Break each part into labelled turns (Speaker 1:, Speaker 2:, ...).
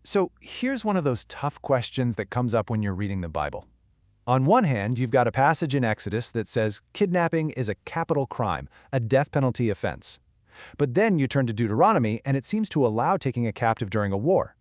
Speaker 1: So here's one of those tough questions that comes up when you're reading the Bible. On one hand, you've got a passage in Exodus that says kidnapping is a capital crime, a death penalty offense. But then you turn to Deuteronomy and it seems to allow taking a captive during a war.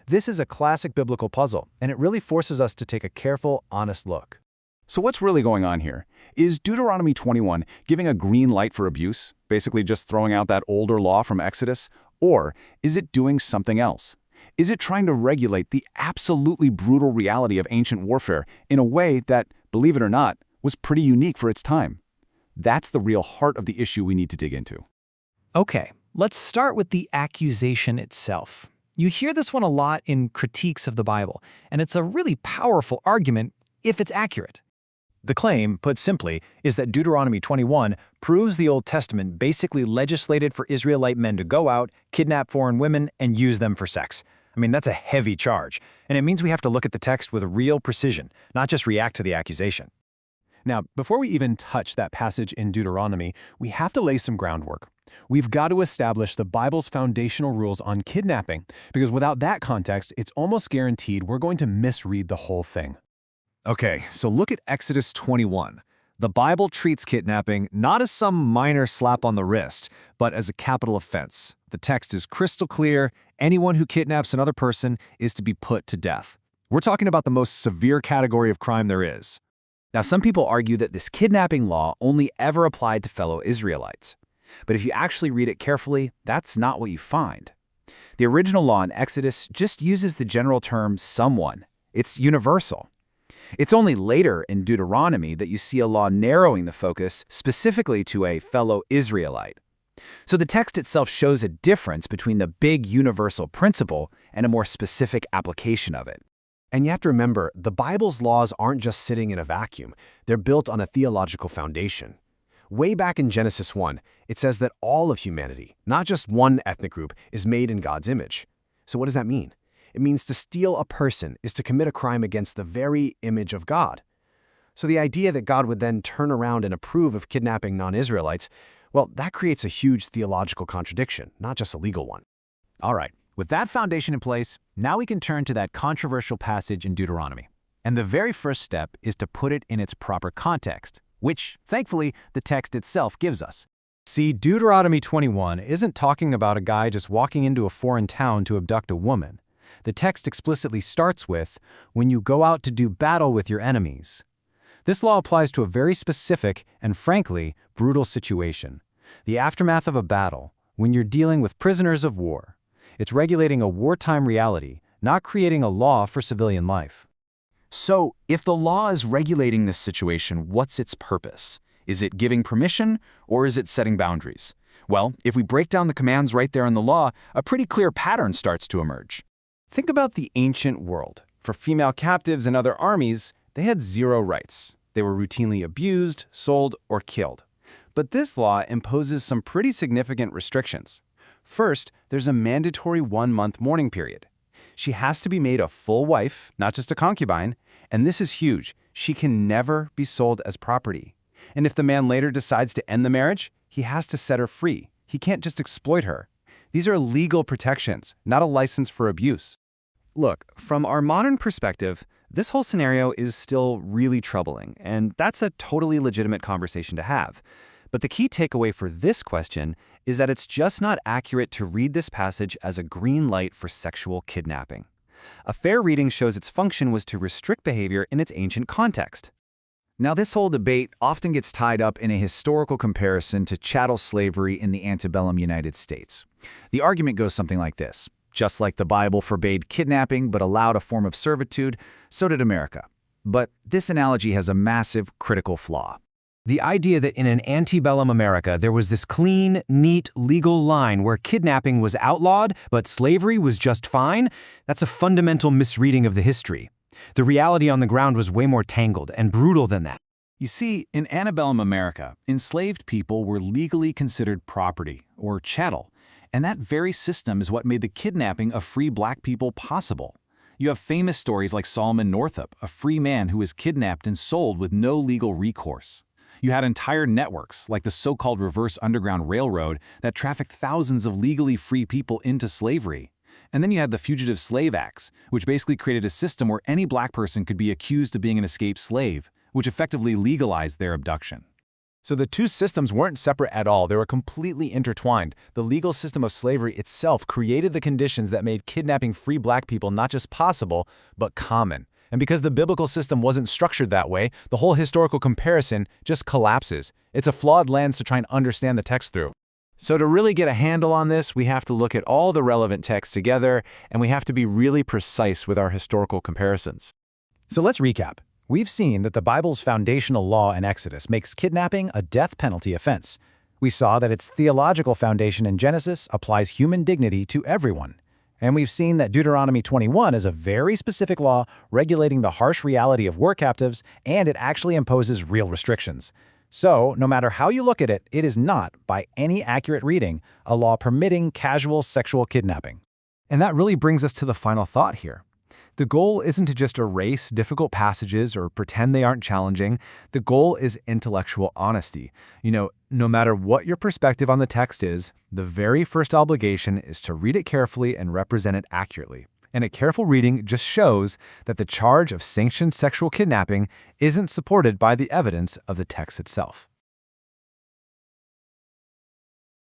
Speaker 1: This is a classic biblical puzzle, and it really forces us to take a careful, honest look.
Speaker 2: So what's really going on here? Is Deuteronomy 21 giving a green light for abuse, basically just throwing out that older law from Exodus? Or is it doing something else? Is it trying to regulate the absolutely brutal reality of ancient warfare in a way that, believe it or not, was pretty unique for its time? That's the real heart of the issue we need to dig into.
Speaker 3: Okay, let's start with the accusation itself. You hear this one a lot in critiques of the Bible, and it's a really powerful argument if it's accurate.
Speaker 1: The claim, put simply, is that Deuteronomy 21 proves the Old Testament basically legislated for Israelite men to go out, kidnap foreign women, and use them for sex. I mean, that's a heavy charge, and it means we have to look at the text with real precision, not just react to the accusation.
Speaker 4: Now, before we even touch that passage in Deuteronomy, we have to lay some groundwork. We've got to establish the Bible's foundational rules on kidnapping, because without that context, it's almost guaranteed we're going to misread the whole thing.
Speaker 5: Okay, so look at Exodus 21. The Bible treats kidnapping not as some minor slap on the wrist, but as a capital offense. The text is crystal clear. Anyone who kidnaps another person is to be put to death. We're talking about the most severe category of crime there is.
Speaker 2: Now, some people argue that this kidnapping law only ever applied to fellow Israelites. But if you actually read it carefully, that's not what you find. The original law in Exodus just uses the general term someone. It's universal. It's only later in Deuteronomy that you see a law narrowing the focus specifically to a fellow Israelite. So the text itself shows a difference between the big universal principle and a more specific application of it.
Speaker 5: And you have to remember, the Bible's laws aren't just sitting in a vacuum. They're built on a theological foundation. Way back in Genesis 1, it says that all of humanity, not just one ethnic group, is made in God's image. So what does that mean? It means to steal a person is to commit a crime against the very image of God. So the idea that God would then turn around and approve of kidnapping non-Israelites, well, that creates a huge theological contradiction, not just a legal one.
Speaker 1: All right, with that foundation in place, now we can turn to that controversial passage in Deuteronomy. And the very first step is to put it in its proper context, which, thankfully, the text itself gives us. See, Deuteronomy 21 isn't talking about a guy just walking into a foreign town to abduct a woman. The text explicitly starts with, when you go out to do battle with your enemies. This law applies to a very specific and, frankly, brutal situation. The aftermath of a battle, when you're dealing with prisoners of war. It's regulating a wartime reality, not creating a law for civilian life.
Speaker 2: So, if the law is regulating this situation, what's its purpose? Is it giving permission, or is it setting boundaries? Well, if we break down the commands right there in the law, a pretty clear pattern starts to emerge.
Speaker 4: Think about the ancient world. For female captives and other armies, they had zero rights. They were routinely abused, sold, or killed. But this law imposes some pretty significant restrictions. First, there's a mandatory 1-month mourning period. She has to be made a full wife, not just a concubine, and this is huge. She can never be sold as property. And if the man later decides to end the marriage, he has to set her free. He can't just exploit her. These are legal protections, not a license for abuse.
Speaker 5: Look, from our modern perspective, this whole scenario is still really troubling, and that's a totally legitimate conversation to have. But the key takeaway for this question is that it's just not accurate to read this passage as a green light for sexual kidnapping. A fair reading shows its function was to restrict behavior in its ancient context.
Speaker 2: Now, this whole debate often gets tied up in a historical comparison to chattel slavery in the antebellum United States. The argument goes something like this. Just like the Bible forbade kidnapping but allowed a form of servitude, so did America. But this analogy has a massive critical flaw.
Speaker 3: The idea that in an antebellum America there was this clean, neat, legal line where kidnapping was outlawed but slavery was just fine, that's a fundamental misreading of the history. The reality on the ground was way more tangled and brutal than that.
Speaker 2: You see, in antebellum America, enslaved people were legally considered property, or chattel, and that very system is what made the kidnapping of free black people possible. You have famous stories like Solomon Northup, a free man who was kidnapped and sold with no legal recourse. You had entire networks, like the so-called reverse Underground Railroad, that trafficked thousands of legally free people into slavery.
Speaker 1: And then you had the Fugitive Slave Acts, which basically created a system where any black person could be accused of being an escaped slave, which effectively legalized their abduction.
Speaker 5: So the two systems weren't separate at all, they were completely intertwined. The legal system of slavery itself created the conditions that made kidnapping free black people not just possible, but common. And because the biblical system wasn't structured that way, the whole historical comparison just collapses. It's a flawed lens to try and understand the text through.
Speaker 1: So to really get a handle on this, we have to look at all the relevant texts together, and we have to be really precise with our historical comparisons.
Speaker 3: So let's recap. We've seen that the Bible's foundational law in Exodus makes kidnapping a death penalty offense. We saw that its theological foundation in Genesis applies human dignity to everyone. And we've seen that Deuteronomy 21 is a very specific law regulating the harsh reality of war captives, and it actually imposes real restrictions. So, no matter how you look at it, it is not, by any accurate reading, a law permitting casual sexual kidnapping.
Speaker 2: And that really brings us to the final thought here. The goal isn't to just erase difficult passages or pretend they aren't challenging. The goal is intellectual honesty. No matter what your perspective on the text is, the very first obligation is to read it carefully and represent it accurately. And a careful reading just shows that the charge of sanctioned sexual kidnapping isn't supported by the evidence of the text itself.